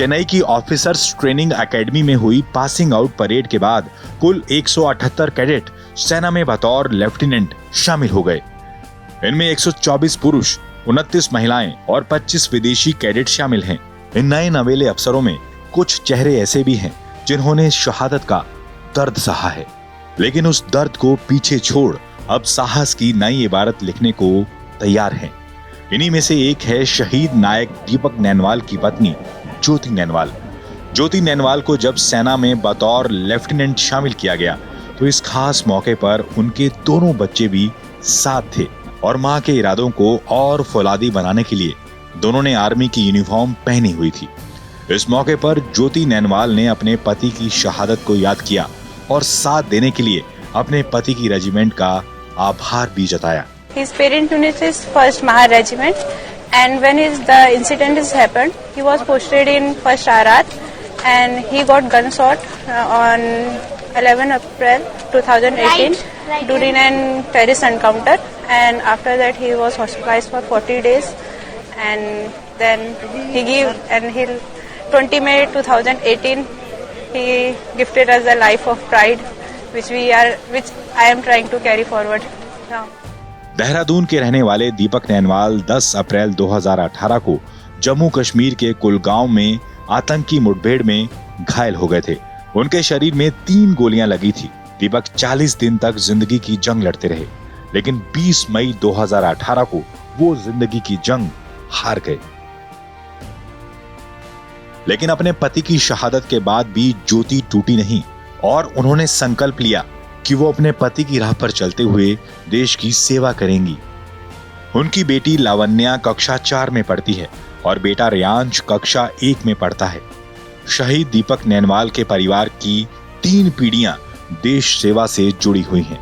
चेन्नई की officers training academy में हुई पासिंग आउट परेड के बाद कुल 178 कैडेट सेना में बतौर लेफ्टिनेंट शामिल हो गए। इनमें 124 पुरुष, 29 महिलाएं और 25 विदेशी कैडेट शामिल हैं। इन नए नवेले अफसरों में कुछ चेहरे ऐसे भी हैं जिन्होंने शहादत का दर्द सहा है, लेकिन उस दर्द को पीछे छोड़ अब साहस की नई इबारत लिखने को तैयार हैं। इन्हीं में से एक है शहीद नायक दीपक नैनवाल की पत्नी ज्योति नैनवाल। ज्योति नैनवाल को जब सेना में बतौर लेफ्टिनेंट शामिल किया गया तो इस खास मौके पर उनके दोनों बच्चे भी साथ थे और मां के इरादों को और फौलादी बनाने के लिए दोनों ने आर्मी की यूनिफॉर्म पहनी हुई थी। इस मौके पर ज्योति नैनवाल ने अपने पति की शहादत को याद किया और साथ देने के लिए अपने पति की रेजिमेंट का आभार भी जताया। His parent unit is 1st Mahar Regiment, and when the incident has happened, he was posted in 1st RR, and he got gunshot on 11 April 2018 during an terrorist encounter, and after that he was hospitalized for 40 days, and then he 20 May 2018 he gifted us a life of pride, which I am trying to carry forward now. Dehradun के रहने वाले दीपक नैनवाल 10 अप्रैल 2018 को जम्मू कश्मीर के कुलगांव में आतंकी मुठभेड़ में घायल हो गए थे। उनके शरीर में 3 गोलियां लगी थी। दीपक 40 दिन तक जिंदगी की जंग लड़ते रहे, लेकिन 20 मई 2018 को वो जिंदगी की जंग हार गए। लेकिन अपने पति की शहादत के बाद भी ज्योति टूटी नहीं और उन्होंने संकल्प लिया कि वो अपने पति की राह पर चलते हुए देश की सेवा करेंगी। उनकी बेटी लावण्या कक्षा 4 में पढ़ती है और बेटा रियांश कक्षा 1 में पढ़ता है। शहीद दीपक नैनवाल के परिवार की 3 पीढ़ियां देश सेवा से जुड़ी हुई हैं।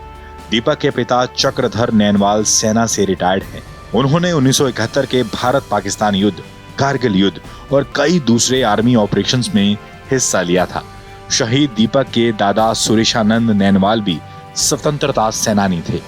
दीपक के पिता चक्रधर नैनवाल सेना से रिटायर्ड हैं। उन्होंने 1971 के भारत पाकिस्तान युद्ध, कारगिल युद्ध और कई दूसरे आर्मी ऑपरेशंस में हिस्सा लिया था। शहीद दीपक के दादा सुरेशानंद नैनवाल भी स्वतंत्रता सेनानी थे।